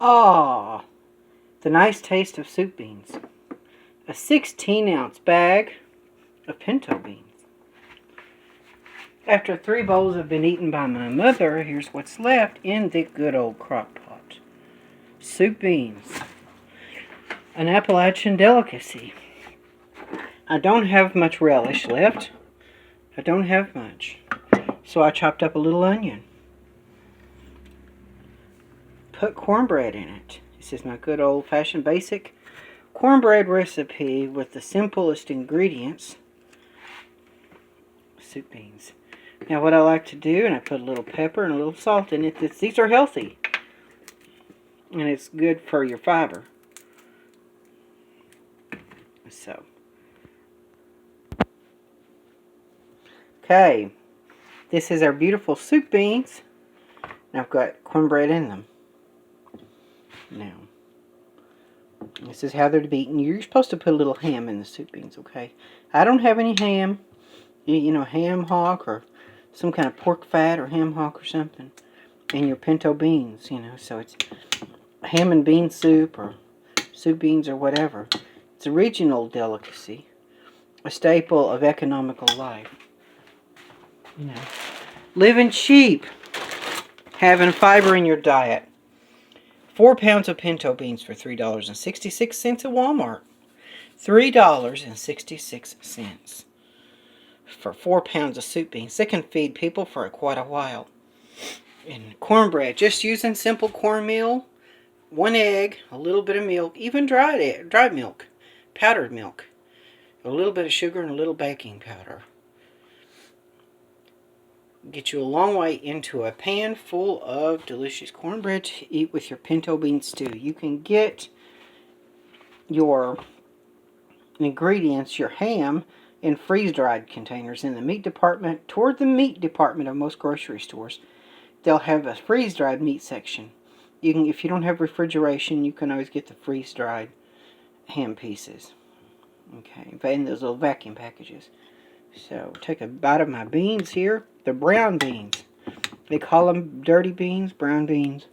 Ah, the nice taste of soup beans. A 16-ounce bag of pinto beans. After 3 bowls have been eaten by my mother, here's what's left in the good old crock pot. Soup beans. An Appalachian delicacy. I don't have much relish left. I don't have much. So I chopped up a little onion. Put cornbread in it. This is my good old-fashioned basic cornbread recipe with the simplest ingredients. Soup beans. Now what I like to do, and I put a little pepper and a little salt in it. These are healthy. And it's good for your fiber. So. Okay. This is our beautiful soup beans. And I've got cornbread in them. Now. This is how they're to be eaten. You're supposed to put a little ham in the soup beans, okay? I don't have any ham. You know, ham hock or some kind of pork fat or ham hock or something in your pinto beans, you know. So it's ham and bean soup or soup beans or whatever. It's a regional delicacy, a staple of economical life. You know, living cheap, having fiber in your diet. 4 pounds of pinto beans for $3.66 at Walmart. $3.66 for 4 pounds of soup beans. They can feed people for quite a while. And cornbread, just using simple cornmeal, 1 egg, a little bit of milk, even dried milk, powdered milk, a little bit of sugar and a little baking powder. Get you a long way into a pan full of delicious cornbread to eat with your pinto bean stew. You can get your ingredients, your ham, in freeze-dried containers in the meat department. Toward the meat department of most grocery stores, they'll have a freeze-dried meat section. You can, if you don't have refrigeration, you can always get the freeze-dried ham pieces. Okay, in those little vacuum packages. So, take a bite of my beans here. They're brown beans. They call them dirty beans, brown beans.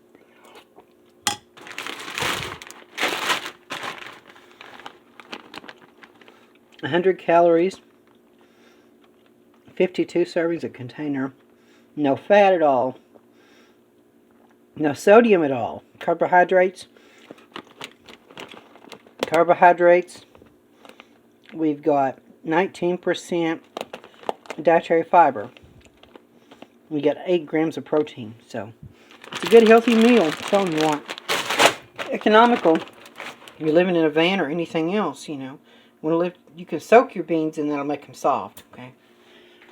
$100 calories, 52 servings a container, no fat at all, no sodium at all. Carbohydrates, we've got 19% dietary fiber. We got 8 grams of protein, so it's a good healthy meal. I'm telling you what, economical. You're living in a van or anything else, you know. You can soak your beans and that'll make them soft, okay?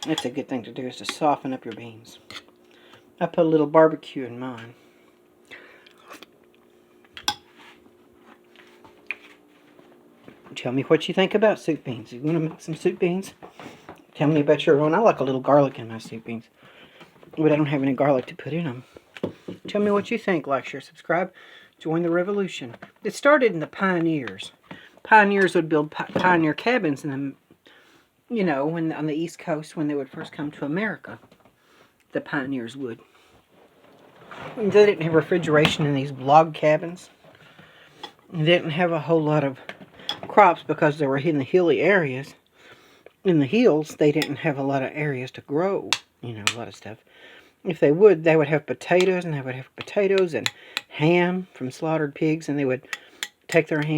That's a good thing to do, is to soften up your beans. I put a little barbecue in mine. Tell me what you think about soup beans. You want to make some soup beans? Tell me about your own. I like a little garlic in my soup beans, but I don't have any garlic to put in them. Tell me what you think. Like, share, subscribe. Join the revolution. It started in the pioneers. Pioneers would build pioneer cabins in the, you know, on the East Coast when they would first come to America. The pioneers would. They didn't have refrigeration in these log cabins. They didn't have a whole lot of crops because they were in the hilly areas. In the hills, they didn't have a lot of areas to grow, you know, a lot of stuff. If they would have potatoes, and they would have potatoes and ham from slaughtered pigs, and they would take their ham